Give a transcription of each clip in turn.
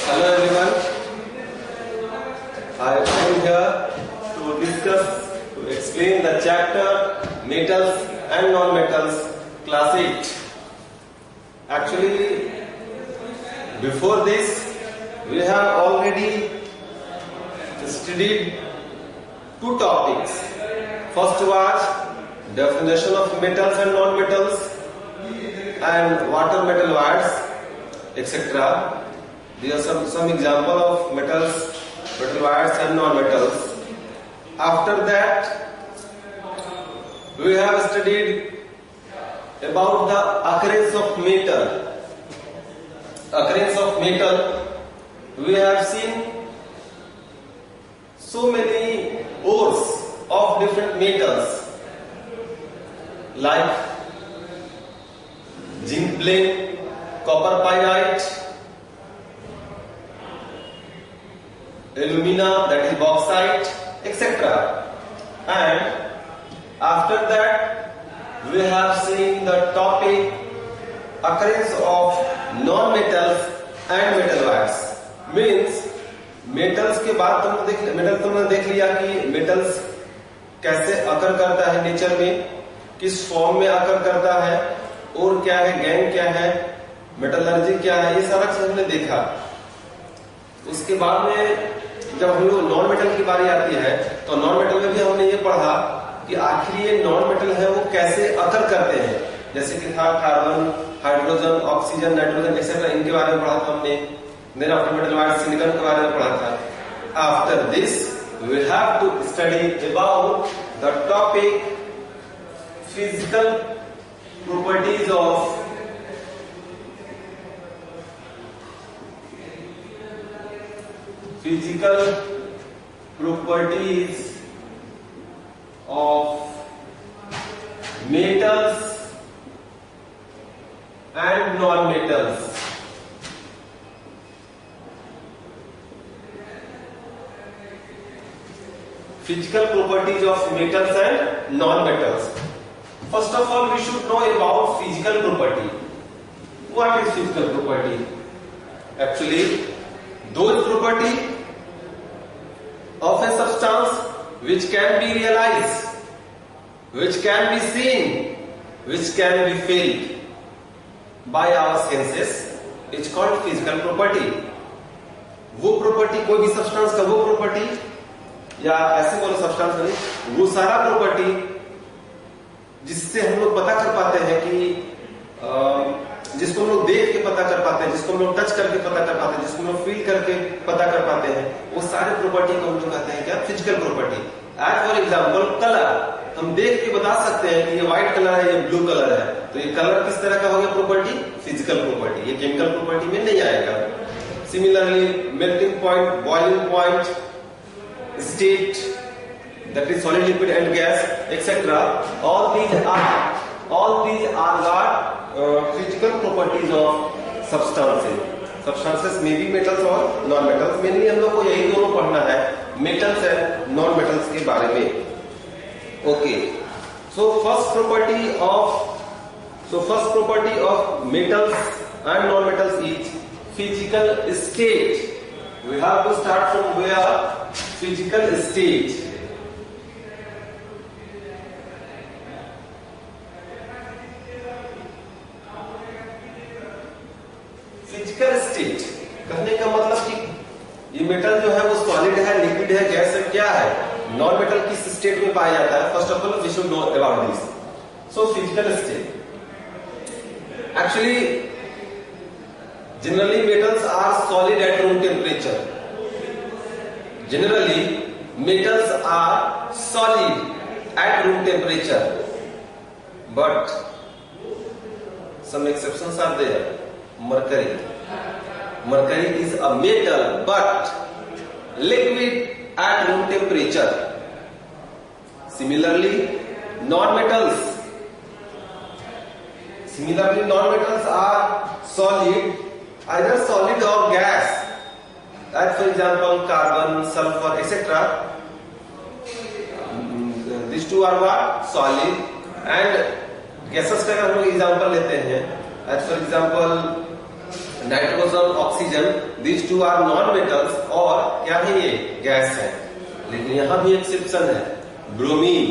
Hello everyone. I am here to discuss, to explain the chapter metals and non-metals, class 8. Actually, before this, we have already studied two topics. First was definition of metals and non-metals and water metal words, etc. There are some example of metals, metal wires and non-metals. After that, we have studied about the occurrence of metal. Occurrence of metal, we have seen so many ores of different metals like zinc blende, copper pyrite, alumina, that is bauxite, etc. And after that, we have seen the topic occurrence of non-metals and metal wires. Means metals के बाद तुमने देख लिया कि metals कैसे अकर करता है nature में, किस फॉर्म में अकर करता है, और क्या है, गैंग क्या है, मेटलर्जी क्या है, ये सारा चीज हमने देखा. उसके बाद में जब हम लोग नॉन मेटल की बारी आती है तो नॉन मेटल में भी हमने ये पढ़ा कि आखिर ये नॉन मेटल है वो कैसे अकर करते हैं. जैसे कि था carbon, hydrogen, oxygen, nitrogen etcetera, इनके बारे में पढ़ा था हमने. Then after metal wire silicon के बारे में पढ़ा था. After this we have to study about the topic physical properties of physical properties of metals and non-metals. Physical properties of metals and non-metals. First of all, we should know about physical property. What is physical property? Actually, those property of a substance which can be realized, which can be seen, which can be felt by our senses, is called physical property. वो property, कोई भी substance का वो property, या ऐसे बोलो substance नहीं, वो सारा प्रॉपर्टी जिससे हम लोग पता कर पाते हैं कि जिसको हम लोग देख के पता कर पाते हैं, जिसको हम लोग टच करके पता कर पाते हैं, जिसको हम लोग फील करके पता कर पाते हैं, वो सारे प्रॉपर्टी को हम लोग कहते हैं क्या, physical property. As for example colour, हम देख के बता सकते हैं कि ये व्हाइट कलर है, ये ब्लू कलर है, तो ये कलर किस तरह का हो गया प्रॉपर्टी, फिजिकल प्रॉपर्टी. ये केमिकल प्रॉपर्टी में नहीं आएगा. Similarly melting point, boiling point, state, that is solid, liquid and gas, etcetera, all these are what physical properties of substances. Substances may be metals or non-metals. Mainly हम लोग को यही दोनों पढ़ना है, metals and non-metals के बारे में. Okay. So first property of metals and non-metals is physical state. We have to start from where? Physical state. Physical state कहने का मतलब कि ये मेटल जो है वो सॉलिड है, लिक्विड है, गैस है, क्या है, नॉन मेटल किस स्टेट में पाया जाता है. First of all we should know about this. So physical state, actually generally metals are solid at room temperature. Generally metals are solid at room temperature, but some exceptions are there. Mercury is a metal but liquid at room temperature. Similarly, non-metals are solid, either solid or gas. Like for example, carbon, sulfur, etc. These two are what? Solid. And gases का अगर हम लोग example लेते हैं, as for example nitrogen, oxygen, these two are non metals और क्या है ये गैस है। लेकिन यहां भी एक्सेप्शन है, bromine.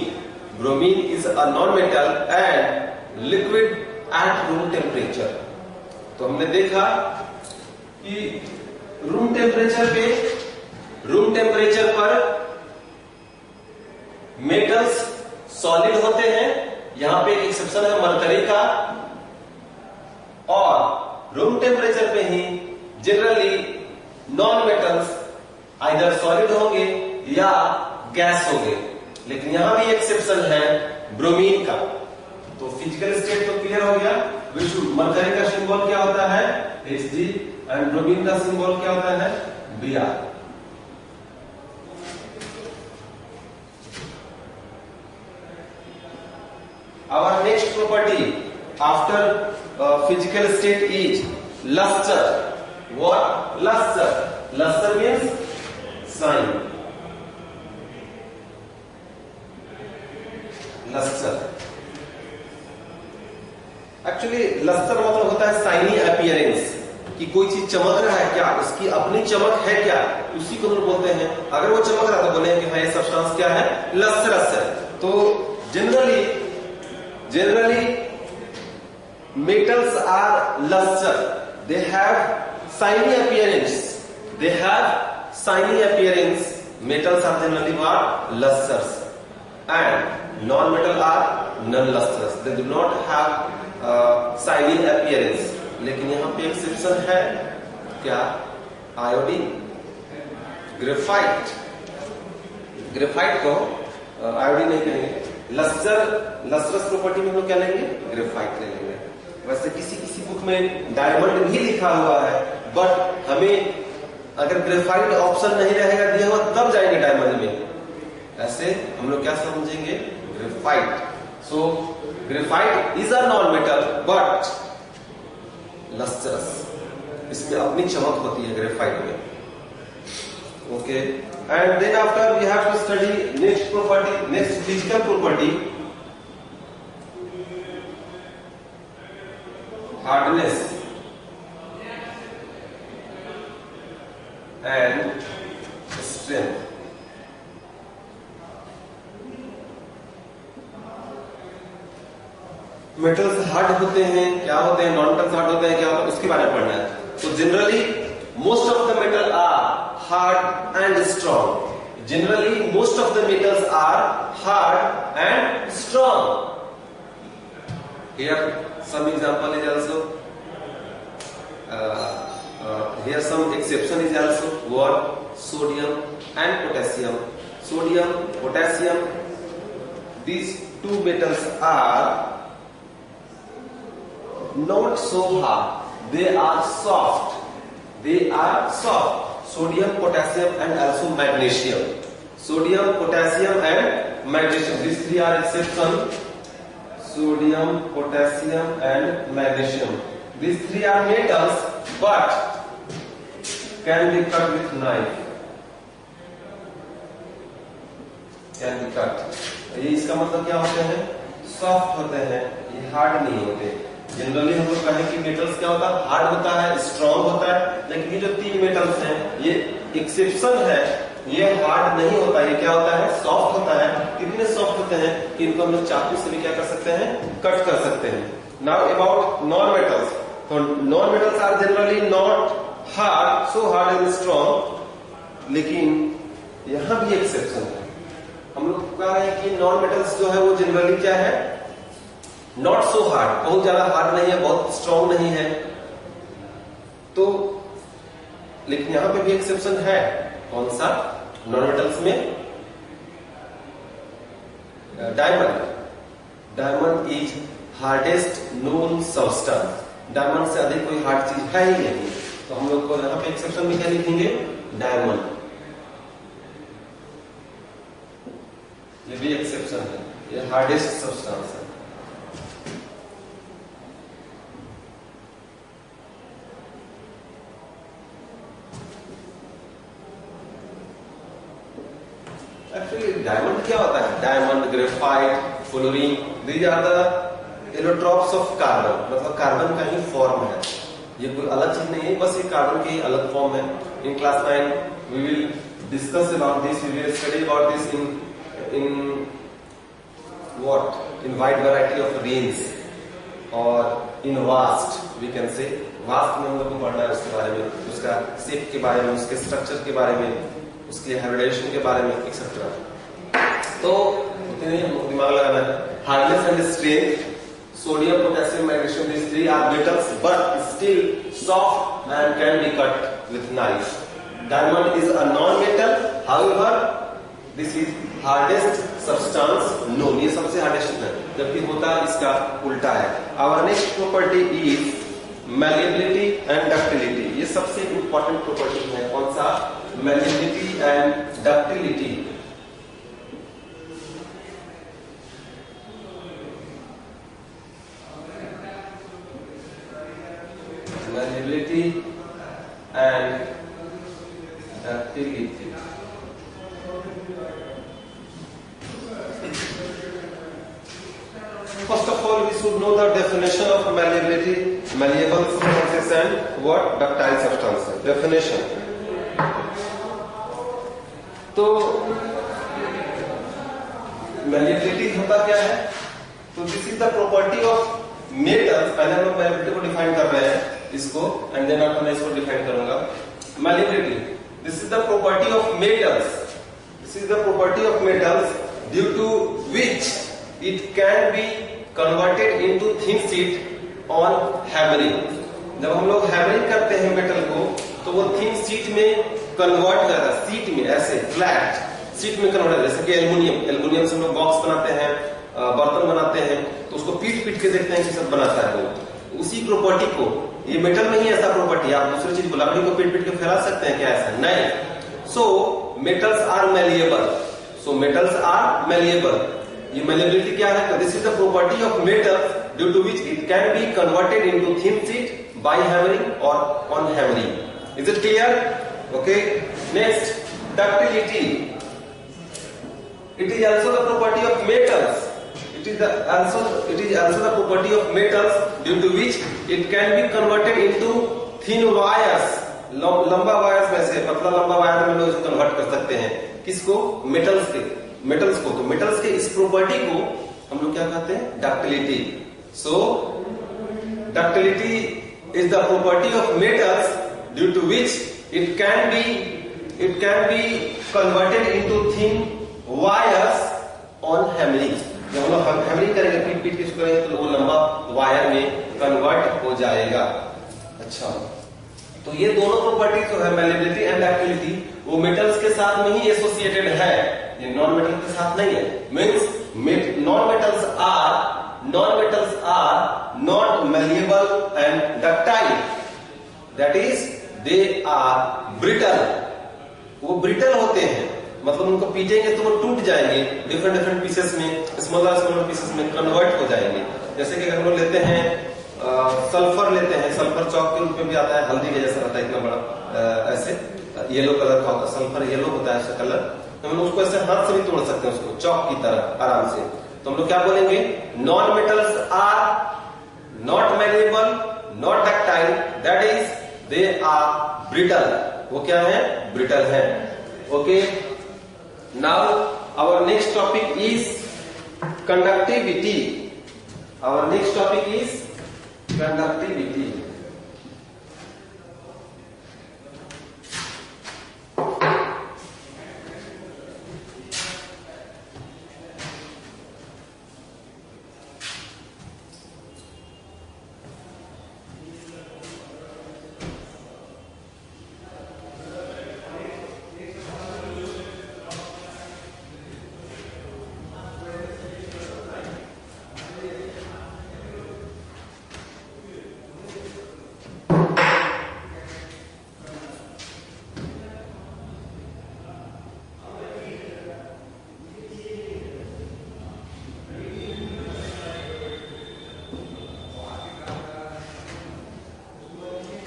Bromine is a non metal and liquid at room temperature. तो हमने देखा कि रूम टेम्परेचर पर मेटल्स सॉलिड होते हैं। यहां पे एक एक्सेप्शन है मरकरी का, और रूम टेम्परेचर पे ही generally non metals either solid होंगे या गैस होंगे। लेकिन यहां भी एक्सेप्शन है ब्रोमीन का। तो फिजिकल स्टेट तो क्लियर हो गया। मरकरी का सिंबल क्या होता है Hg एंड ब्रोमीन का सिंबल क्या होता है Br। Our next property after physical state is luster. What? Luster. Luster means shine. Luster. Actually, luster मतलब होता है shiny appearance, कि कोई चीज चमक रहा है क्या, उसकी अपनी चमक है क्या, उसी को हम बोलते हैं। अगर वो चमक रहा तो बोलेंगे कि हाँ ये सब्सटेंस क्या है, लस्टरस है। तो generally metals are luster. They have shiny appearance. Metals are generally what? Lusters. And non-metal are non-lustrous. They do not have shiny appearance. लेकिन यहाँ पे एक्सेप्शन है क्या? Iodine, graphite. ग्रेफाइट को आयोडीन नहीं कहेंगे। लस्टरस प्रॉपर्टी में हम लोग क्या लेंगे? ग्रेफाइट ले लेंगे। वैसे किसी बुक में डायमंड भी लिखा हुआ है, बट हमें अगर ग्रेफाइट ऑप्शन नहीं रहेगा दिया हुआ तब जाएंगे डायमंड में। ऐसे हम लोग क्या समझेंगे? Graphite. So graphite is a non metal but lustrous. इसमें अपनी चमक होती है ग्रेफाइट में। Okay, and then after we have to study next physical property, hardness and strength. Metals hard होते हैं, क्या होते हैं, नॉन मेटल्स हार्ड होते हैं, क्या होता है, उसके बारे में पढ़ना है। तो generally most of the metal are hard and strong. Generally, most of the metals are hard and strong. Here, some example is also. Here, some exception is also. What? Sodium and potassium. Sodium, potassium. These two metals are not so hard. They are soft. Sodium, potassium and also magnesium. Sodium, potassium and magnesium. These three are exception. Sodium, potassium and magnesium. These three are metals but can be cut with knife. Can be cut. ये इसका मतलब क्या होते हैं? Soft होते हैं, ये hard नहीं होते। जनरली हम लोग कहें कि मेटल्स क्या होता है? हार्ड होता है, स्ट्रॉन्ग होता है। लेकिन ये जो तीन मेटल्स हैं ये एक्सेप्शन है, ये हार्ड नहीं होता, ये क्या होता है? सॉफ्ट होता है। इतने सॉफ्ट होते हैं कि इनको हम लोग चाकू से भी क्या कर सकते हैं? कट कर सकते हैं। Now about non metals. तो non metals are generally not hard, so hard and strong. लेकिन यहां भी एक्सेप्शन है। हम लोग कह रहे हैं कि नॉन मेटल्स जो है वो जनरली क्या है? नॉट सो हार्ड, बहुत ज्यादा हार्ड नहीं है, बहुत स्ट्रॉन्ग नहीं है। तो लेकिन यहां पे भी एक्सेप्शन है। कौन सा? नॉन मेटल्स में diamond is hardest known substance. Diamond से अधिक कोई हार्ड चीज है ही नहीं। तो हम लोग को यहां पे एक्सेप्शन में क्या लिखेंगे? डायमंड। ये भी एक्सेप्शन है, ये हार्डेस्ट सब्सटेंस है। एक्चुअली डायमंड क्या होता है? Diamond, graphite, fluorine, these are the allotropes of carbon, मतलब कार्बन का ही फॉर्म है, ये कोई अलग चीज नहीं है, बस ये कार्बन की अलग फॉर्म है. In class 9 we will discuss about this, we will study about this in what, in wide variety of range और in vast, we can say vast में हम लोग को पढ़ना है उसके बारे में, उसका शेप के बारे में, उसके स्ट्रक्चर के बारे में, उसके हाइब्रिडाइजेशन के बारे में एक्सेट्रा. तो इतने दिमाग लगाना है. Hardness and strength, sodium, potassium, magnesium, these three are metals but still soft and can be cut with knife. Diamond is a non-metal, however this is hardest substance known, ये सबसे हार्डेस्ट है, जबकि होता इसका उल्टा है. Our next property is malleability and ductility. ये सबसे इंपॉर्टेंट प्रॉपर्टी है. कौन सा? malleability and ductility. malleability and ductility. First of all, we should know the definition of malleability, malleable substances and what? Ductile substances. Definition. तो malleability होता क्या है? तो this is the property of metals. पहले हम लोग malleability को define कर रहे हैं इसको, and then मैं इसको डिफाइन करूंगा. Malleability. This is the property of metals. This is the property of metals due to which it can be converted into thin sheet on hammering. जब हम लोग हैमरिंग करते हैं मेटल को, तो वो थिन शीट में कन्वर्ट हो जाता है, शीट में ऐसे फ्लैट शीट में कन्वर्ट, जैसे कि एल्युमिनियम से हम लोग बॉक्स बनाते हैं, बर्तन बनाते हैं, तो उसको पीट पीट के देखते हैं कि सब बनाता है वो. उसी प्रॉपर्टी को, ये मेटल में ही ऐसा प्रॉपर्टी, आप दूसरी चीज लकड़ी को पीट पीट के फैला सकते हैं क्या? ऐसा नहीं. So metals are malleable. So metals are malleable. ये malleability क्या है? This is the property of metals due to which it can be converted into thin sheet by hammering or on hammering. Is it clear? Okay. Next, ductility. It is also the property of metals. It is also the property of metals due to which it can be converted into thin wires. लंबा wires में से पतला लंबा wire में लोग इसको convert कर सकते हैं. किसको? मेटल्स को. तो मेटल्स के इस प्रॉपर्टी को हम लोग क्या कहते हैं? Ductility. So ductility is the property of metals due to which it can be converted into thin wires on hammering. जब हम लोग हैमरिंग करेंगे, पीट पीट के करेंगे, तो वो लंबा वायर में कन्वर्ट हो जाएगा. अच्छा, तो ये दोनों प्रॉपर्टी जो है मैलिएबिलिटी एंड डक्टिलिटी, वो मेटल्स के साथ में ही एसोसिएटेड है, ये नॉन मेटल के साथ नहीं है. Means non metals are not malleable and ductile, that is they are brittle. वो ब्रिटल होते हैं, मतलब उनको पीटेंगे तो वो टूट जाएंगे, डिफरेंट पीसेस में, स्मॉलर पीसेस में कन्वर्ट हो जाएंगे. जैसे कि हम लोग लेते हैं सल्फर लेते हैं, सल्फर चौक के रूप में भी आता है, हल्दी के जैसा रहता है, इतना बड़ा ऐसे येलो कलर का होता है, सल्फर येलो होता है ऐसा कलर. तो हम लोग उसको ऐसे हाथ से भी तोड़ सकते हैं उसको, चौक की तरह आराम से. तो हम लोग क्या बोलेंगे? Non metals are not malleable, not ductile, that is they are brittle. वो क्या है? ब्रिटल है. Okay. Now our next topic is conductivity. Our next topic is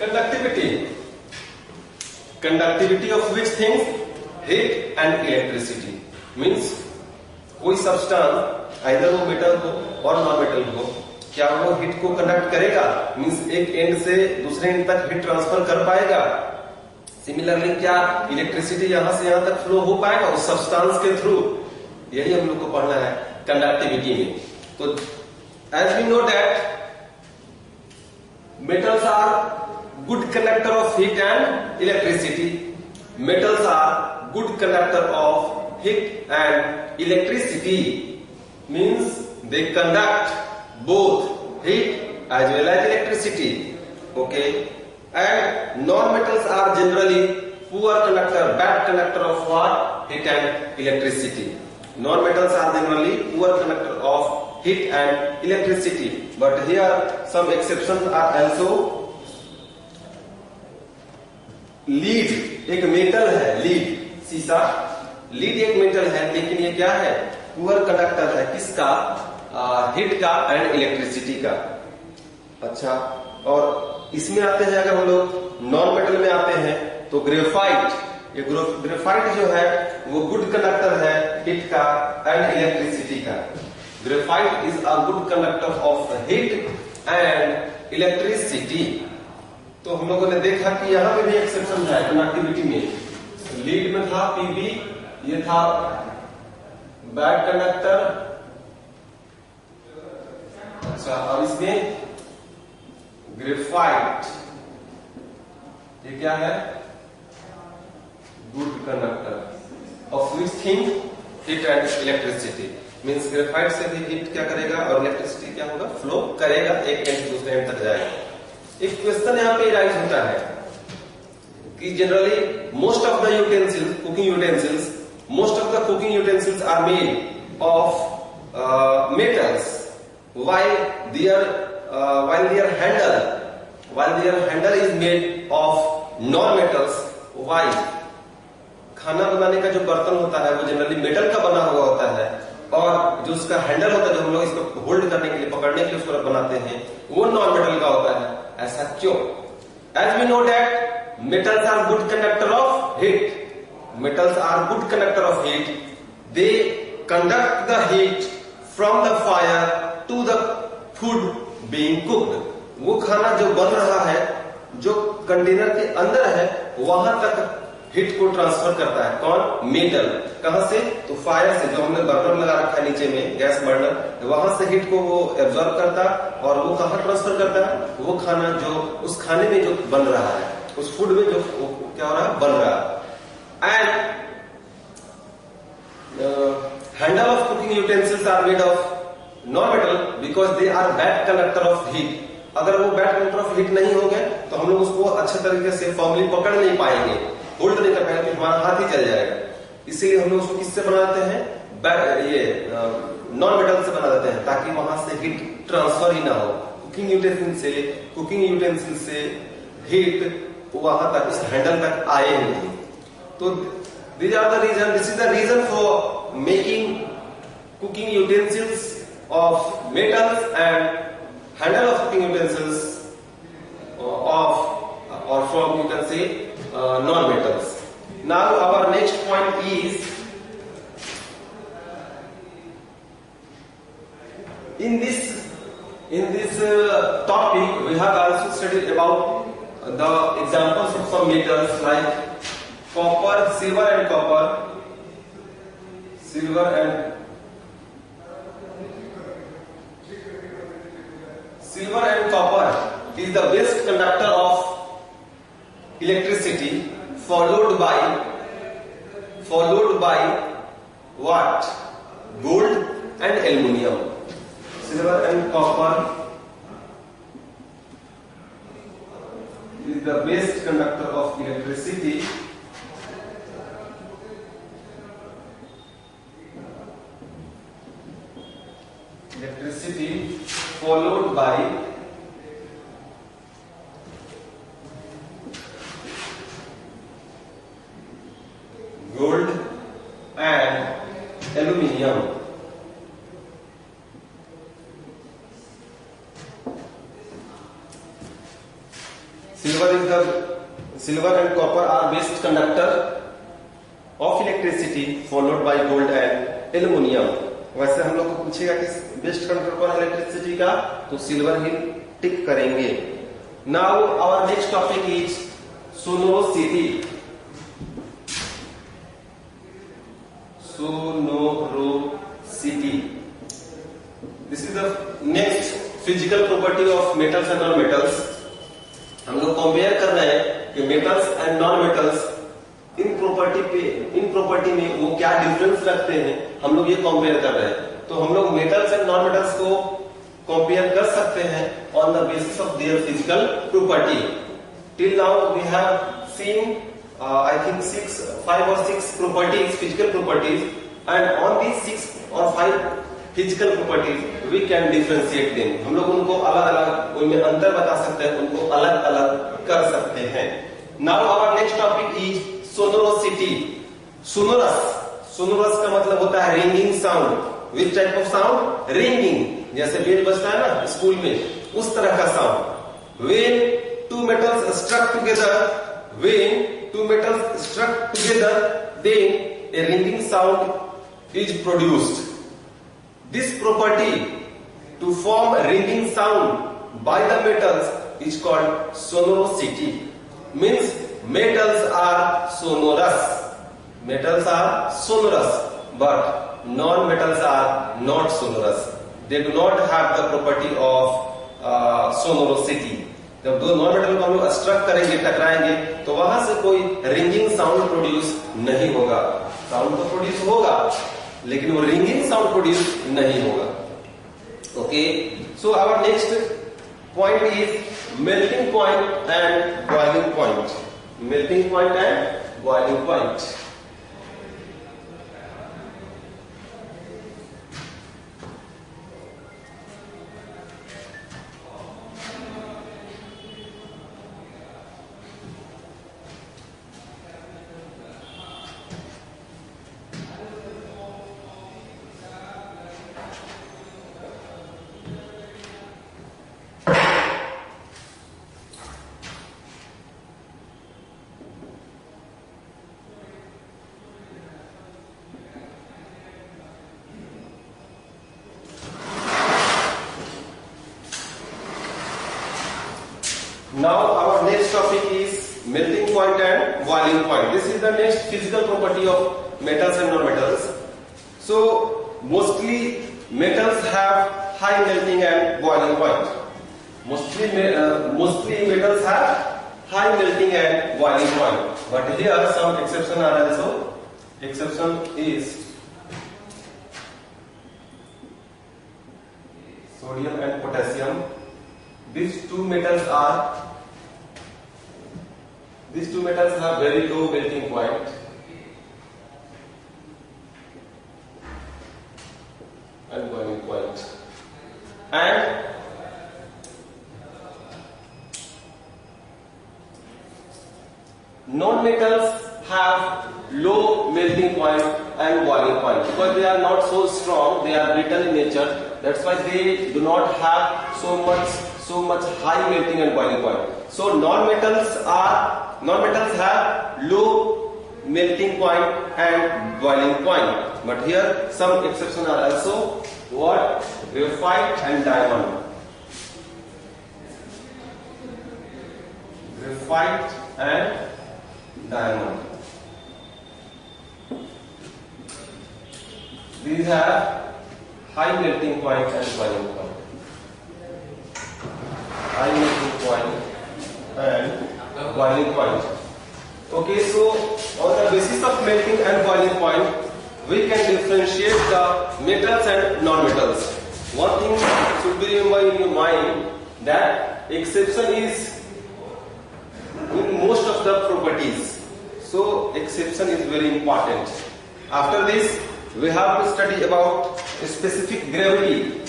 conductivity. Conductivity of which things? Heat and electricity. Means कोई substance, either वो metal हो और non metal हो, क्या वो हीट को कंडक्ट करेगा, मींस एक एंड से दूसरे एंड तक हीट ट्रांसफर कर पाएगा। सिमिलरली क्या इलेक्ट्रिसिटी यहां से यहां तक फ्लो हो पाएगा उस सब्सटेंस के थ्रू, यही हम लोग को पढ़ना है कंडक्टिविटी में। तो as we know that metals are good conductor of heat and electricity. Metals are good conductor of heat and electricity, means they conduct both heat as well as electricity. Okay, and non-metals are generally poor conductor, bad conductor of what? Heat and electricity. Non-metals are generally poor conductor of heat and electricity, but here some exceptions are also. Lead एक metal है, lead सीसा, lead एक metal है, लेकिन ये क्या है? Poor conductor है, किसका? हीट का एंड इलेक्ट्रिसिटी का। अच्छा, और इसमें आते हैं अगर हम लोग नॉन मेटल में आते हैं तो ग्रेफाइट, ये ग्रेफाइट जो है वो गुड कंडक्टर है हीट का एंड इलेक्ट्रिसिटी का। Graphite is a good conductor of heat and electricity. तो हम लोगों ने देखा कि यहां पे भी एक्सेप्शन है कंडक्टिविटी में। लीड में था पीबी, ये था बैड कंडक्टर। अच्छा, और इसमें ग्रेफाइट, ये क्या है? Good conductor of which thing? Heat and electricity. Means graphite से भी हीट क्या करेगा और इलेक्ट्रिसिटी क्या होगा? फ्लो करेगा, एक एंड से दूसरे एंड तक जाएगा। एक क्वेश्चन यहाँ पे राइज होता है कि generally most of the utensils, cooking utensils, most of the cooking utensils are made of metals while their handle is made of non-metals. Why? खाना बनाने का जो बर्तन होता है वो जनरली मेटल का बना हुआ होता है, और जो उसका हैंडल होता है, जो हम लोग इसको होल्ड करने के लिए, पकड़ने के लिए उसको बनाते हैं, वो नॉन मेटल का होता है। ऐसा क्यों? As we know that metals are good conductor of heat. Metals are good conductor of heat. They conduct the heat from the fire to the food being cooked. वो खाना जो बन रहा है, जो कंटेनर के अंदर है, वहां तक हीट को ट्रांसफर करता है। कौन? मेटल। कहां से? तो फायर से, जो हमने बर्नर लगा रखा है नीचे में, गैस बर्नर, वहां से हीट को वो एब्जॉर्ब करता है, और वो कहां ट्रांसफर करता है? वो खाना जो उस खाने में जो बन रहा है, उस फूड में जो क्या हो रहा है? बन रहा है। And handle of cooking utensils are made of non-metal because they are bad conductor of heat. अगर वो bad conductor of heat नहीं होंगे तो हम लोग उसको अच्छे तरीके से फॉर्मली पकड़ नहीं पाएंगे, होल्ड नहीं कर पाएंगे, तो हमारा हाथ ही चल जाएगा। इसीलिए हम लोग उसको किससे बना देते हैं? ये नॉन मेटल से बना देते हैं, ताकि वहां से हीट ट्रांसफर ही ना हो। कुकिंग यूटेंसिल से हीट वहां तक, उस हैंडल तक आए नहीं। तो this is the reason for making cooking utensils of metals and handle of cooking utensils of or from, you can say, non-metals. Now our next point is, in this topic we have also studied about the examples of some metals like copper, silver and copper. Silver and copper is the best conductor of electricity, followed by what? Gold and aluminium. Silver and copper is the best conductor of electricity, followed by gold and aluminium. Silver and copper are best conductor of electricity, followed by gold and aluminium. वैसे हम लोग को पूछेगा कि best conductor कौन है electricity का, तो सिल्वर ही टिक करेंगे। Now our next topic is sonorosity. Sonorosity, this is the next physical property of metals and non metals. हम लोग कंपेयर कर रहे हैं कि मेटल्स एंड नॉन मेटल्स इन प्रॉपर्टी में वो क्या डिफरेंस रखते हैं, हम लोग ये कंपेयर कर रहे हैं। तो हम लोग मेटल्स एंड नॉन मेटल्स को कंपेयर कर सकते हैं on the basis of their physical property. Till now we have seen I think 5 or 6 properties, physical properties, and on these 6 or 5 physical properties we can differentiate them. हम लोग उनको अलग अलग उनमें अंतर बता सकते हैं, उनको अलग अलग कर सकते हैं। Now our next topic is sonorosity. Sonorous का मतलब होता है ringing sound. Which type of sound? Ringing. जैसे बेल बजता है ना स्कूल में, उस तरह का sound. When two metals struck together, then a ringing sound is produced. This property to form a ringing sound by the metals is called sonorosity. Means metals are sonorous, but non-metals are not sonorous. They do not have the property of sonorosity. जब दो non metal को हम लोग struck करेंगे, टकराएंगे, तो वहां से कोई रिंगिंग साउंड प्रोड्यूस नहीं होगा। साउंड तो प्रोड्यूस होगा लेकिन वो रिंगिंग साउंड प्रोड्यूस नहीं होगा। Okay, so our next point is melting point and boiling point. Melting point and boiling point. Now our next topic is melting point and boiling point. This is the next physical property of metals and non-metals. So mostly metals have high melting and boiling point. Mostly metals have high melting and boiling point. But here some exception are also. Exception is sodium and potassium. These two metals have very low melting point and boiling point. And non-metals have low melting point and boiling point because they are not so strong, they are brittle in nature. That's why they do not have so much high melting and boiling point. So non-metals have low melting point and boiling point. But here some exceptions are also. What? Graphite and diamond. Graphite and diamond. These have high melting point and boiling point. High melting point and boiling point. Okay, so on the basis of melting and boiling point, we can differentiate the metals and non-metals. One thing should be remembered in your mind that exception is in most of the properties. So exception is very important. After this, we have to study about specific gravity.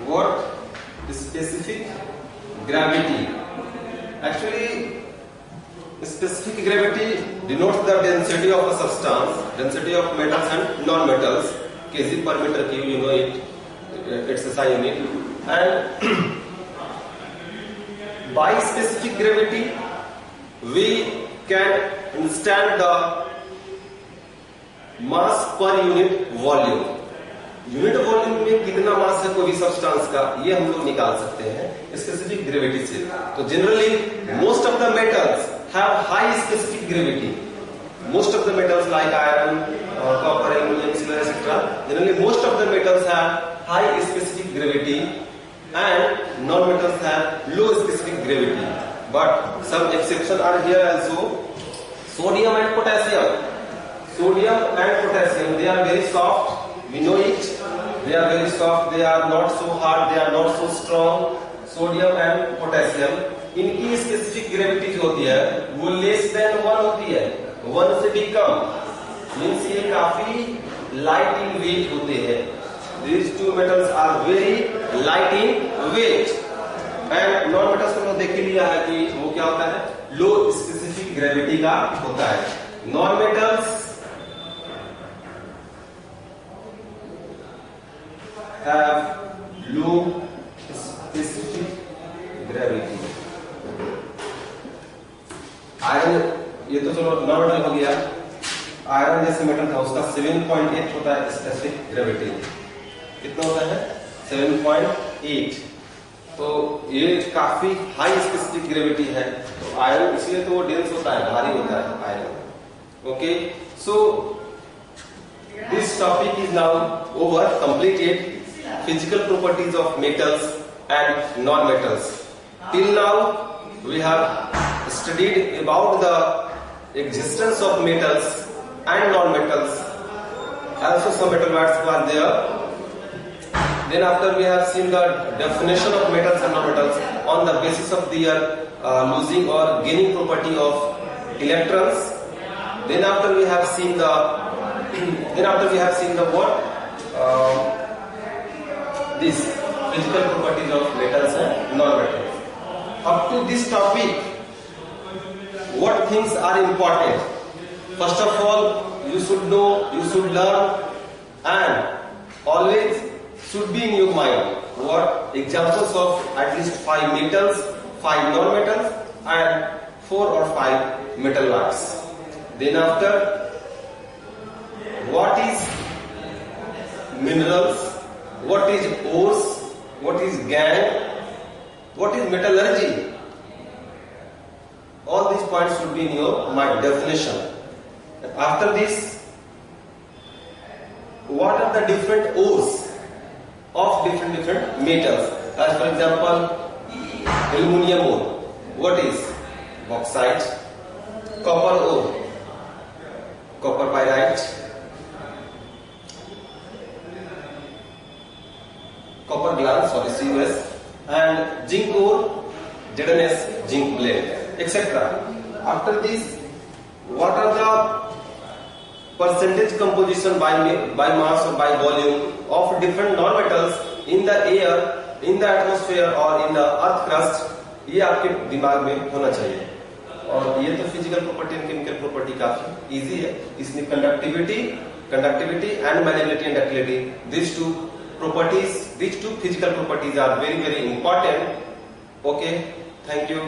What? Specific gravity. Actually, specific gravity denotes the density of a substance, density of metals and non-metals. kg per meter cube, you know it. It's a SI unit. And by specific gravity, we can understand the mass per unit volume. Unit volume में कितना मास है कोई भी substance का, ये हम लोग निकाल सकते हैं स्पेसिफिक ग्रेविटी से. तो generally most of the metals have high specific gravity. Most of the metals like iron, copper, aluminum, silver, etc. Generally, most of the metals have high specific gravity, and non-metals have low specific gravity. But some exceptions are here also. Sodium and potassium. Sodium and potassium, they are very soft. We know it. They are very soft. They are not so hard. They are not so strong. Sodium and potassium. इनकी specific gravity जो होती है वो less than 1 होती है. 1 से भी कम. Means ये काफी लाइट इन वेट होते हैं. These two metals are very light in weight. And non metals को देख लिया है कि वो क्या होता है, लो स्पेसिफिक ग्रेविटी का होता है. Non metals have low specific gravity. Iron, ये तो चलो नॉन मेटल हो गया. आयरन जैसे मेटल था उसका 7.8 होता है स्पेसिफिक ग्रेविटी. कितना होता है? 7.8. तो ये काफी हाई स्पेसिफिक ग्रेविटी है. तो आयरन इसलिए तो वो डेंस होता है, भारी होता है iron. Okay, so this topic is now over, completed. Physical properties of metals and non-metals. Till now we have studied about the existence of metals and non-metals. Also some metal words were there. Then after we have seen the definition of metals and non-metals on the basis of their losing or gaining property of electrons. Then after we have seen the what? These physical properties of metals and non-metals. Up to this topic, what things are important? First of all, you should know, you should learn, and always should be in your mind what examples of at least 5 metals, 5 non-metals, and 4 or 5 metal words. Then after, what is minerals? What is ores? What is gangue? What is metallurgy? All these points should be in your mind. Definition. After this, what are the different ores of different metals? As for example, aluminum ore. What is bauxite? Copper ore. Copper pyrite. Copper glance, sorry, CuS, and zinc ore, ZnS, zinc blende, etc. After this, what are the percentage composition by mass or by volume of different non-metals in the air, in the atmosphere or in the earth crust? ये आपके दिमाग में होना चाहिए. और ये तो physical property and chemical property काफी इजी है. इसमें conductivity and malleability and ductility, these two properties, these two physical properties are very important. Okay, thank you.